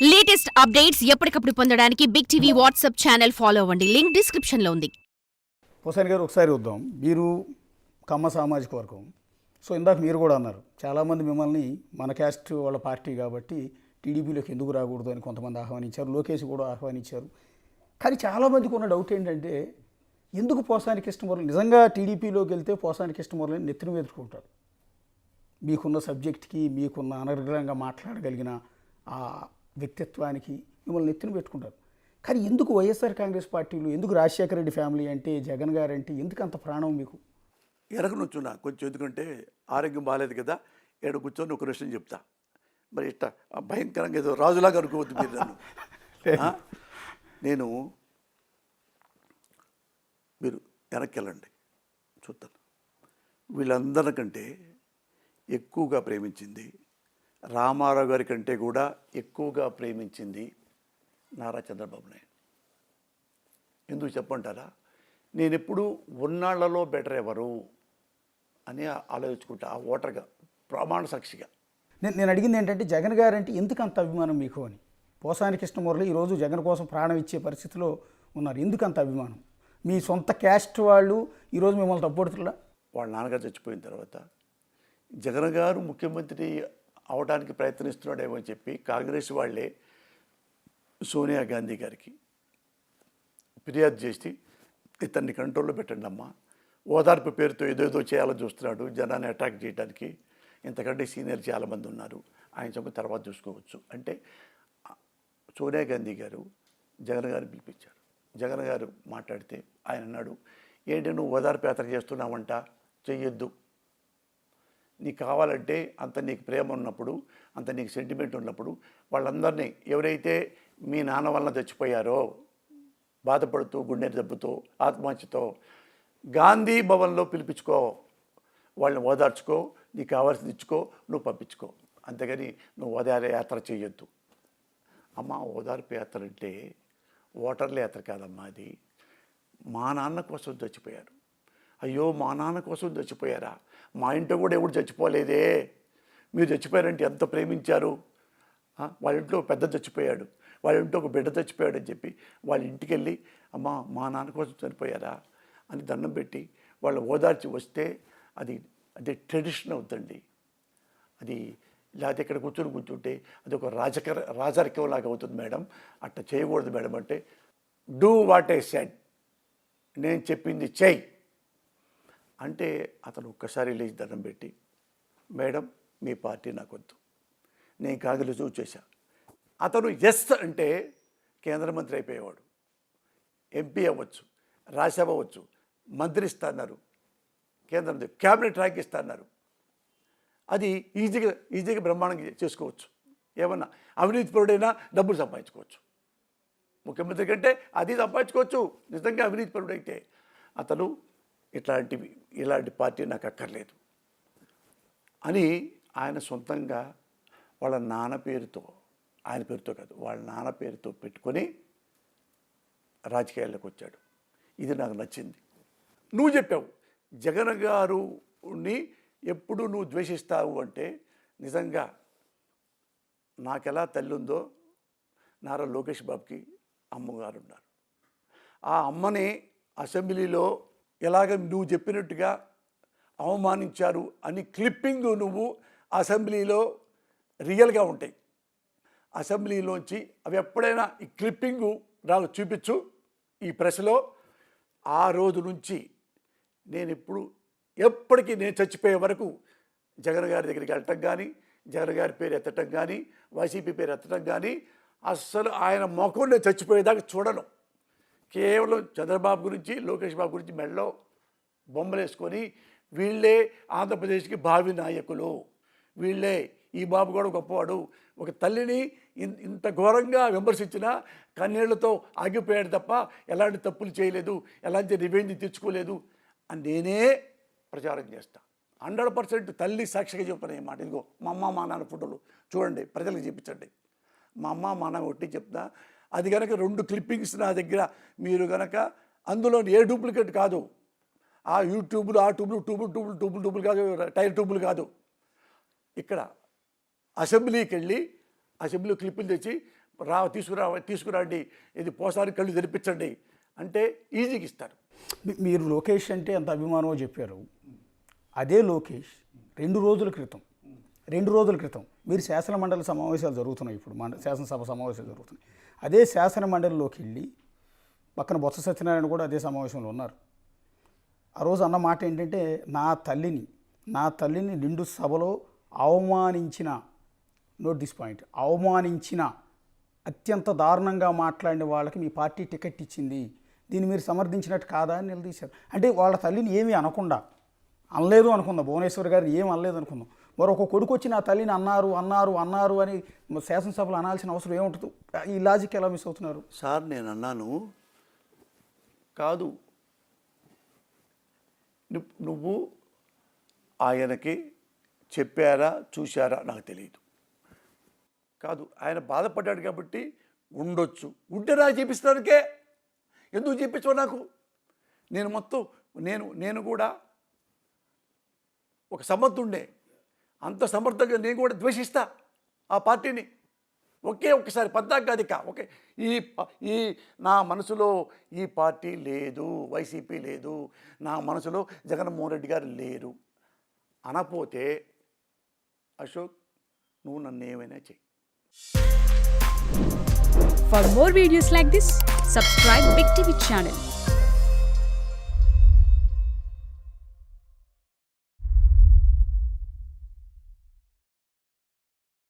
Latest updates ఎప్పటికప్పుడు పొందడానికి big TV WhatsApp channel follow అవ్వండి. లింక్ డిస్క్రిప్షన్ లో ఉంది. హుసేన్ గారు ఒకసారి వద్దాం. మీరు కమ్మ సామాజిక వర్గం. సో ఇందాక మీరు కూడా అన్నారు, చాలామంది మిమ్మల్ని మన క్యాస్ట్ వాళ్ళ పార్టీ కాబట్టి టీడీపీలోకి ఎందుకు రాకూడదు అని కొంతమంది ఆహ్వానించారు, లోకేష్ కూడా ఆహ్వానించారు. కానీ చాలామందికి ఉన్న డౌట్ ఏంటంటే, ఎందుకు పోసాని కృష్ణమురళి నిజంగా టీడీపీలోకి వెళ్తే పోసాని కృష్ణమురళిని నెత్తిన ఎదుర్కొంటారు? మీకున్న సబ్జెక్ట్కి, మీకున్న అనర్గళంగా మాట్లాడగలిగిన ఆ వ్యక్తిత్వానికి మిమ్మల్ని నెత్తిన పెట్టుకుంటారు. కానీ ఎందుకు వైఎస్ఆర్ కాంగ్రెస్ పార్టీలు, ఎందుకు రాజశేఖర రెడ్డి ఫ్యామిలీ అంటే, జగన్ గారు అంటే ఎందుకు అంత ప్రాణం మీకు? వెనక నుంచున్నా కొంచెం, ఎందుకంటే ఆరోగ్యం బాగాలేదు కదా, ఏడు కూర్చొని ఒక విషయం చెప్తా. మరి ఇట్లా భయంకరంగా ఏదో రాజులాగా అనుకోవద్దు మీరు నన్ను. నేను మీరు వెనక్కి వెళ్ళండి చూస్తాను. వీళ్ళందరికంటే ఎక్కువగా ప్రేమించింది, రామారావు గారి కంటే కూడా ఎక్కువగా ప్రేమించింది నారా చంద్రబాబు నాయుడు. ఎందుకు చెప్పంటారా? నేను ఎప్పుడు ఉన్నాళ్లలో బెటర్ ఎవరు అని ఆలోచించుకుంటా, ఆ ఓటర్గా, ప్రమాణ సాక్షిగా. నేను అడిగింది ఏంటంటే, జగన్ గారు అంటే ఎందుకు అంత అభిమానం మీకు అని. పోసాని కృష్ణమురళి ఈరోజు జగన్ కోసం ప్రాణం ఇచ్చే పరిస్థితిలో ఉన్నారు. ఎందుకు అంత అభిమానం? మీ సొంత క్యాస్ట్ వాళ్ళు ఈరోజు మిమ్మల్ని తప్పుడుతున్నా? వాళ్ళ నాన్నగారు చచ్చిపోయిన తర్వాత జగన్ గారు ముఖ్యమంత్రి అవడానికి ప్రయత్నిస్తున్నాడేమో అని చెప్పి కాంగ్రెస్ వాళ్ళే సోనియా గాంధీ గారికి ఫిర్యాదు చేసి, ఇతన్ని కంట్రోల్లో పెట్టండి అమ్మా, ఓదార్పు పేరుతో ఏదేదో చేయాలని చూస్తున్నాడు, జనాన్ని అటాక్ చేయడానికి, ఇంతకంటే సీనియర్ చాలామంది ఉన్నారు, ఆయన చెప్పిన తర్వాత చూసుకోవచ్చు అంటే సోనియా గాంధీ గారు జగన్ గారు పిలిపించారు. జగన్ గారు మాట్లాడితే ఆయన అన్నాడు, ఏంటి నువ్వు ఓదార్పు యాత్ర చేస్తున్నావంట, చెయ్యొద్దు, నీకు కావాలంటే అంత నీకు ప్రేమ ఉన్నప్పుడు, అంత నీకు సెంటిమెంట్ ఉన్నప్పుడు వాళ్ళందరినీ, ఎవరైతే మీ నాన్న వల్ల చచ్చిపోయారో బాధపడుతూ, గుండె జబ్బుతో, ఆత్మహత్యతో, గాంధీ భవన్లో పిలిపించుకో, వాళ్ళని ఓదార్చుకో, నీకు కావాల్సింది ఇచ్చుకో, నువ్వు పంపించుకో, అంతేగాని నువ్వు ఓదార్పు యాత్ర చేయొద్దు. అమ్మ, ఓదార్పు యాత్ర అంటే ఓటర్ల యాత్ర కాదమ్మా, అది మా నాన్న కోసం చచ్చిపోయారు. అయ్యో, మా నాన్న కోసం చచ్చిపోయారా? మా ఇంట్లో కూడా ఎవడు చచ్చిపోలేదే, మీరు చచ్చిపోయారంటే ఎంత ప్రేమించారు. వాళ్ళ ఇంట్లో పెద్ద చచ్చిపోయాడు, వాళ్ళ ఇంట్లో ఒక బిడ్డ చచ్చిపోయాడు అని చెప్పి వాళ్ళ ఇంటికి వెళ్ళి, అమ్మ మా నాన్న కోసం చనిపోయారా అని దండం పెట్టి వాళ్ళు ఓదార్చి వస్తే అది అది ట్రెడిషన్ అవుతుంది. అది లేకపోతే ఇక్కడ కూర్చుంటే అది ఒక రాజరికం లాగా అవుతుంది మేడం, అట్లా చేయకూడదు మేడం అంటే, డూ వాట్ ఐ సెడ్, నేను చెప్పింది చెయ్యి అంటే అతను ఒక్కసారి లేచి దండం పెట్టి, మేడం మీ పార్టీ నాకు వద్దు, నేను కాంగ్రెస్ చూసా. అతను ఎస్ అంటే కేంద్ర మంత్రి అయిపోయేవాడు, ఎంపీ అవ్వచ్చు, రాజ్యసభ అవ్వచ్చు, మంత్రి ఇస్తున్నారు, కేంద్రం క్యాబినెట్ ర్యాంక్ ఇస్తున్నారు. అది ఈజీగా బ్రహ్మాండంగా చేసుకోవచ్చు. ఏమన్నా అవినీతి పరుడైనా డబ్బులు సంపాదించుకోవచ్చు, ముఖ్యమంత్రి కంటే అది సంపాదించుకోవచ్చు నిజంగా అవినీతి పరుడైతే. అతను ఇలాంటి పార్టీ నాకు అక్కర్లేదు అని ఆయన సొంతంగా వాళ్ళ నాన్న పేరుతో, ఆయన పేరుతో కాదు, వాళ్ళ నాన్న పేరుతో పెట్టుకొని రాజకీయాల్లోకి వచ్చాడు. ఇది నాకు నచ్చింది. నువ్వు చెప్పావు జగన్ గారుని ఎప్పుడు నువ్వు ద్వేషిస్తావు అంటే, నిజంగా నాకెలా తల్లి ఉందో నారా లోకేష్ బాబుకి అమ్మగారు ఉన్నారు. ఆ అమ్మని అసెంబ్లీలో ఎలాగ నువ్వు చెప్పినట్టుగా అవమానించారు అని క్లిప్పింగ్ నువ్వు అసెంబ్లీలో రియల్గా ఉంటాయి. అసెంబ్లీలోంచి అవి ఎప్పుడైనా ఈ క్లిప్పింగు చూపించు ఈ ప్రెస్లో. ఆ రోజు నుంచి నేను ఎప్పటికీ నేను చచ్చిపోయే వరకు జగన్ గారి దగ్గరికి వెళ్ళటం కానీ, జగన్ గారి పేరు ఎత్తటం కానీ, వైసీపీ పేరు ఎత్తటం కానీ, అస్సలు ఆయన ముఖం నేను చచ్చిపోయేదాకా చూడను. కేవలం చంద్రబాబు గురించి, లోకేష్ బాబు గురించి మెడలో బొమ్మలు వేసుకొని, వీళ్ళే ఆంధ్రప్రదేశ్కి భావి నాయకులు, వీళ్ళే, ఈ బాబు కూడా గొప్పవాడు, ఒక తల్లిని ఇంత ఘోరంగా విమర్శించినా కన్నీళ్లతో ఆగిపోయాడు తప్ప ఎలాంటి తప్పులు చేయలేదు, ఎలాంటి రివెంజ్ తెచ్చుకోలేదు అని నేనే ప్రచారం చేస్తా. 100% తల్లి సాక్షిగా చెప్పిన మాట. ఇదిగో మా అమ్మ మా నాన్న ఫోటోలు చూడండి, ప్రజలకు చూపించండి. మా అమ్మ మా నాన్న ఒట్టి చెప్తా. అది కనుక 2 క్లిప్పింగ్స్ నా దగ్గర మీరు కనుక, అందులో ఏ డూప్లికేట్ కాదు, ఆ యూట్యూబ్లు, ఆ ట్యూబులు కాదు, టైర్ ట్యూబులు కాదు. ఇక్కడ అసెంబ్లీకి వెళ్ళి అసెంబ్లీ క్లిప్పులు తెచ్చి తీసుకురండి, ఇది పోసారి కళ్ళు తెరిపించండి అంటే ఈజీగా ఇస్తారు. మీరు లోకేష్ అంటే ఎంత అభిమానమో చెప్పారు. అదే లోకేష్ 2 రోజుల క్రితం మీరు శాసన మండలి సమావేశాలు జరుగుతున్నాయి, ఇప్పుడు శాసనసభ సమావేశాలు జరుగుతున్నాయి. అదే శాసన మండలిలోకి వెళ్ళి పక్కన బొత్స సత్యనారాయణ కూడా అదే సమావేశంలో ఉన్నారు. ఆ రోజు అన్న మాట ఏంటంటే, నా తల్లిని నిండు సభలో అవమానించిన, నోట్ దిస్ పాయింట్, అవమానించిన అత్యంత దారుణంగా మాట్లాడిన వాళ్ళకి మీ పార్టీ టికెట్ ఇచ్చింది, దీన్ని మీరు సమర్థించినట్టు కాదా అని నిలదీశారు. అంటే వాళ్ళ తల్లిని ఏమీ అనలేదు అనుకుందాం, భువనేశ్వర్ గారిని ఏం అనలేదు అనుకుందాం, మరొక కొడుకు వచ్చి నా తల్లిని అన్నారు అని శాసనసభలో అనాల్సిన అవసరం ఏముంటుంది? ఈ లాజిక్ ఎలా మిస్ అవుతున్నారు సార్? నేను అన్నాను కాదు, నువ్వు ఆయనకి చెప్పారా చూశారా నాకు తెలియదు, కాదు ఆయన బాధపడ్డాడు కాబట్టి ఉండొచ్చు, ఉంటే నాకు చూపిస్తానికే ఎందుకు చూపించవు నాకు? నేను కూడా ఒక సమర్థుండే, అంత సమర్థంగా నేను కూడా ద్వేషిస్తా ఆ పార్టీని. ఒక్కసారి పద్దాక ఓకే, ఈ నా మనసులో ఈ పార్టీ లేదు, వైసీపీ లేదు, నా మనసులో జగన్మోహన్ రెడ్డి గారు లేరు అనపోతే అశోక్ నువ్వు నన్ను ఏమైనా చెయ్యి. For more videos like this, subscribe Big TV channel.